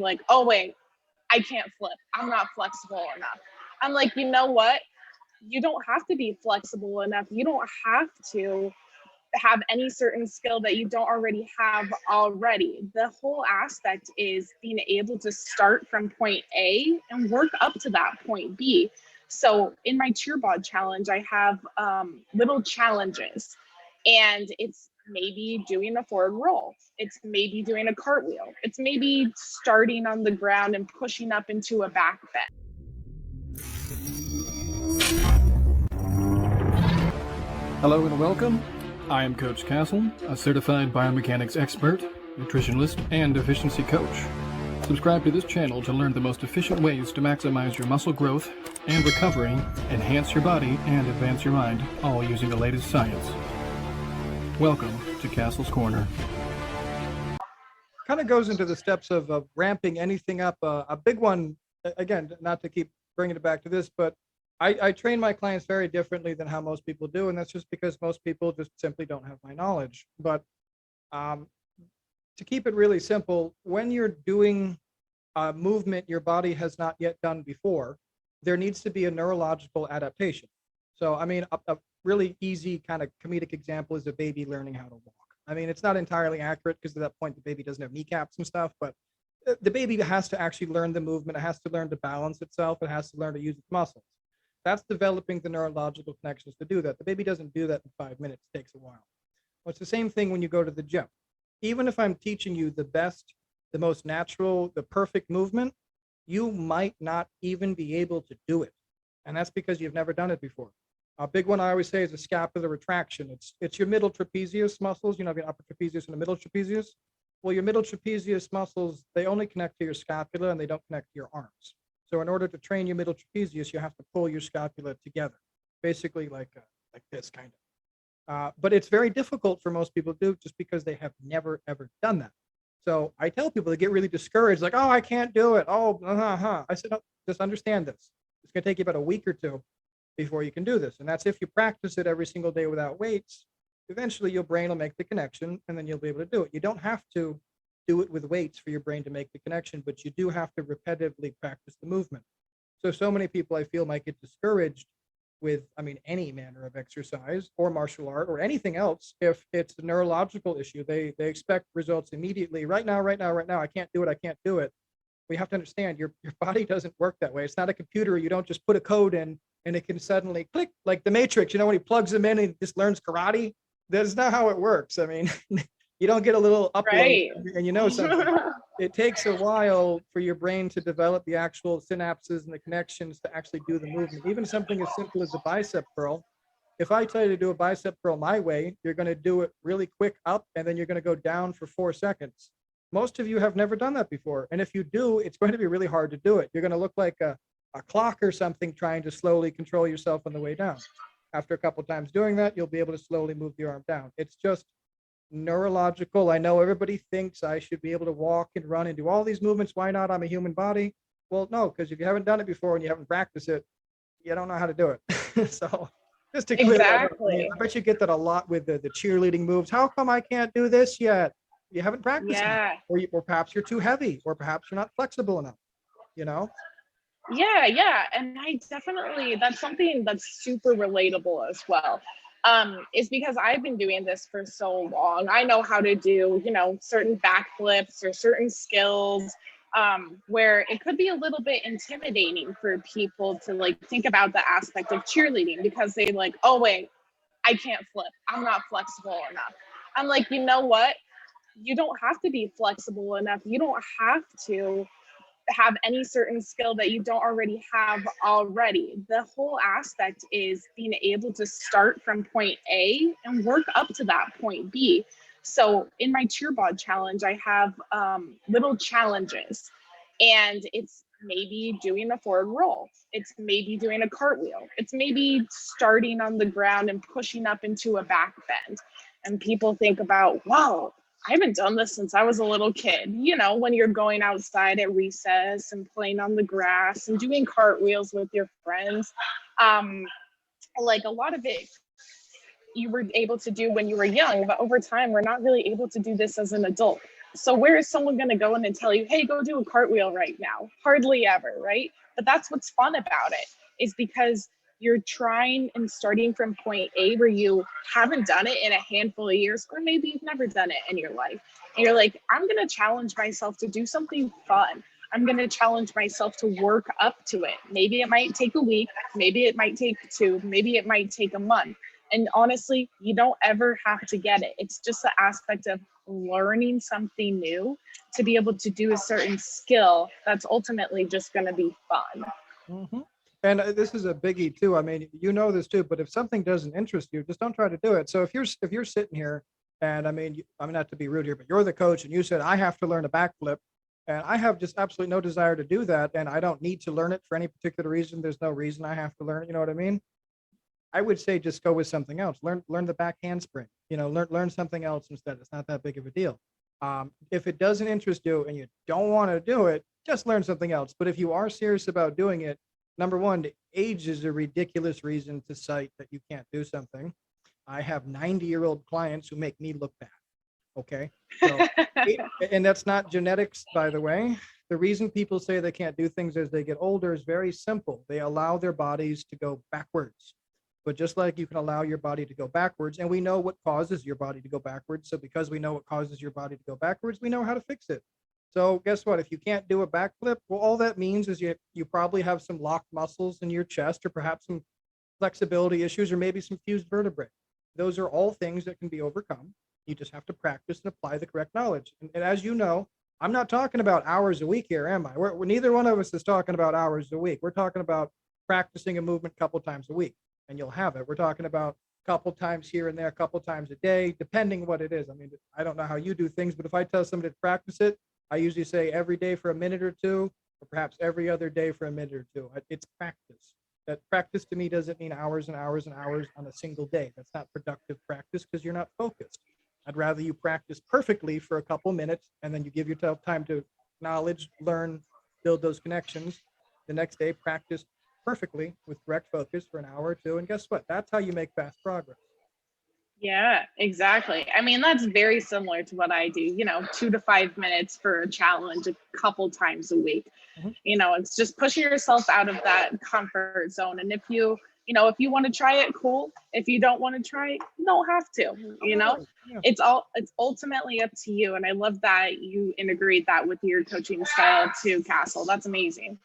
like, oh wait, I can't flip. I'm not flexible enough. I'm like, you know what? You don't have to be flexible enough. You don't have to have any certain skill that you don't already have already. The whole aspect is being able to start from point A and work up to that point B. So in my Cheer Bod challenge, I have little challenges, and it's maybe doing a forward roll. It's maybe doing a cartwheel. It's maybe starting on the ground and pushing up into a back bend. Hello and welcome. I am Coach Castle, a certified biomechanics expert, nutritionist, and efficiency coach. Subscribe to this channel to learn the most efficient ways to maximize your muscle growth and recovery, enhance your body, and advance your mind, all using the latest science. Welcome to Castle's Corner. Kind of goes into the steps of ramping anything up. A big one, again, not to keep bringing it back to this, but I train my clients very differently than how most people do, and that's just because most people just simply don't have my knowledge. But to keep it really simple, when you're doing a movement your body has not yet done before, there needs to be a neurological adaptation. So, I mean, a really easy kind of comedic example is a baby learning how to walk. I mean, it's not entirely accurate because at that point the baby doesn't have kneecaps and stuff, but the baby has to actually learn the movement. It has to learn to balance itself. It has to learn to use its muscles. That's developing the neurological connections to do that. The baby doesn't do that in 5 minutes. It takes a while. Well, it's the same thing when you go to the gym. Even if I'm teaching you the best, the most natural, the perfect movement, you might not even be able to do it. And that's because you've never done it before. A big one I always say is a scapular retraction. It's your middle trapezius muscles, you know, your upper trapezius and the middle trapezius. Well, your middle trapezius muscles, they only connect to your scapula and they don't connect to your arms. So in order to train your middle trapezius, you have to pull your scapula together, basically like this kind of. But it's very difficult for most people to do just because they have never, ever done that. So I tell people to get really discouraged, like, oh, I can't do it. Oh, I said, no, just understand this. It's going to take you about a week or two before you can do this. And that's if you practice it every single day without weights. Eventually your brain will make the connection and then you'll be able to do it. You don't have to do it with weights for your brain to make the connection, but you do have to repetitively practice the movement. So many people I feel might get discouraged with, I mean, any manner of exercise or martial art or anything else. If it's a neurological issue, they expect results immediately. Right now, I can't do it. We have to understand your body doesn't work that way. It's not a computer. You don't just put a code in and it can suddenly click like the Matrix, you know, when he plugs them in and he just learns karate. That's not how it works. I mean, you don't get a little upload Right. and you know something. It takes a while for your brain to develop the actual synapses and the connections to actually do the movement. Even something as simple as a bicep curl. If I tell you to do a bicep curl my way, you're going to do it really quick up and then you're going to go down for 4 seconds. Most of you have never done that before. And if you do, it's going to be really hard to do it. You're going to look like a clock or something trying to slowly control yourself on the way down. After a couple times doing that, you'll be able to slowly move the arm down. It's just neurological. I know everybody thinks I should be able to walk and run and do all these movements. Why not? I'm a human body. Well, no, because if you haven't done it before and you haven't practiced it, you don't know how to do it. So just to clear that up, I bet you get that a lot with the cheerleading moves. How come I can't do this yet? You haven't practiced it. Or perhaps you're too heavy, or perhaps you're not flexible enough, you know? Yeah. And I definitely, that's something that's super relatable as well. Is because I've been doing this for so long. I know how to do, you know, certain backflips or certain skills, where it could be a little bit intimidating for people to like think about the aspect of cheerleading because they like, oh wait, I can't flip. I'm not flexible enough. I'm like, you know what? You don't have to be flexible enough. You don't have to have any certain skill that you don't already have already. The whole aspect is being able to start from point A and work up to that point B. So in my Cheer Bod challenge, I have little challenges, and it's maybe doing a forward roll. It's maybe doing a cartwheel. It's maybe starting on the ground and pushing up into a back bend. And people think about, wow, I haven't done this since I was a little kid. You know, when you're going outside at recess and playing on the grass and doing cartwheels with your friends. Like a lot of it you were able to do when you were young, but over time, we're not really able to do this as an adult. So where is someone going to go in and tell you, hey, go do a cartwheel right now? Hardly ever, right? But that's what's fun about it, is because you're trying and starting from point A where you haven't done it in a handful of years, or maybe you've never done it in your life. And you're like, I'm going to challenge myself to do something fun. I'm going to challenge myself to work up to it. Maybe it might take a week, maybe it might take 2, maybe it might take a month. And honestly, you don't ever have to get it. It's just the aspect of learning something new to be able to do a certain skill that's ultimately just going to be fun. Mm-hmm. And this is a biggie too. I mean, you know this too, but if something doesn't interest you, just don't try to do it. So if you're sitting here, and I mean, I'm not to be rude here, but you're the coach and you said, I have to learn a backflip, and I have just absolutely no desire to do that, and I don't need to learn it for any particular reason. There's no reason I have to learn it. You know what I mean? I would say just go with something else. Learn the back handspring. You know, learn something else instead. It's not that big of a deal. If it doesn't interest you and you don't want to do it, just learn something else. But if you are serious about doing it, number one, age is a ridiculous reason to cite that you can't do something. I have 90-year-old clients who make me look bad. Okay. So, and that's not genetics, by the way. The reason people say they can't do things as they get older is very simple. They allow their bodies to go backwards. But just like you can allow your body to go backwards, and we know what causes your body to go backwards. So because we know what causes your body to go backwards, we know how to fix it. So guess what? If you can't do a backflip, well, all that means is you probably have some locked muscles in your chest, or perhaps some flexibility issues, or maybe some fused vertebrae. Those are all things that can be overcome. You just have to practice and apply the correct knowledge. And as you know, I'm not talking about hours a week here, am I? We're neither one of us is talking about hours a week. We're talking about practicing a movement a couple times a week, and you'll have it. We're talking about a couple times here and there, a couple times a day, depending what it is. I mean, I don't know how you do things, but if I tell somebody to practice it, I usually say every day for a minute or two, or perhaps every other day for a minute or two. It's practice. That practice to me doesn't mean hours and hours and hours on a single day. That's not productive practice because you're not focused. I'd rather you practice perfectly for a couple minutes, and then you give yourself time to acknowledge, learn, build those connections. The next day, practice perfectly with correct focus for an hour or two. And guess what? That's how you make fast progress. Yeah, exactly. I mean, that's very similar to what I do, 2 to 5 minutes for a challenge a couple times a week. Mhm. It's just pushing yourself out of that comfort zone. And if you want to try it, cool. If you don't want to try it, you don't have to, Yeah. it's ultimately up to you. And I love that you integrate that with your coaching style too, Castle. That's amazing.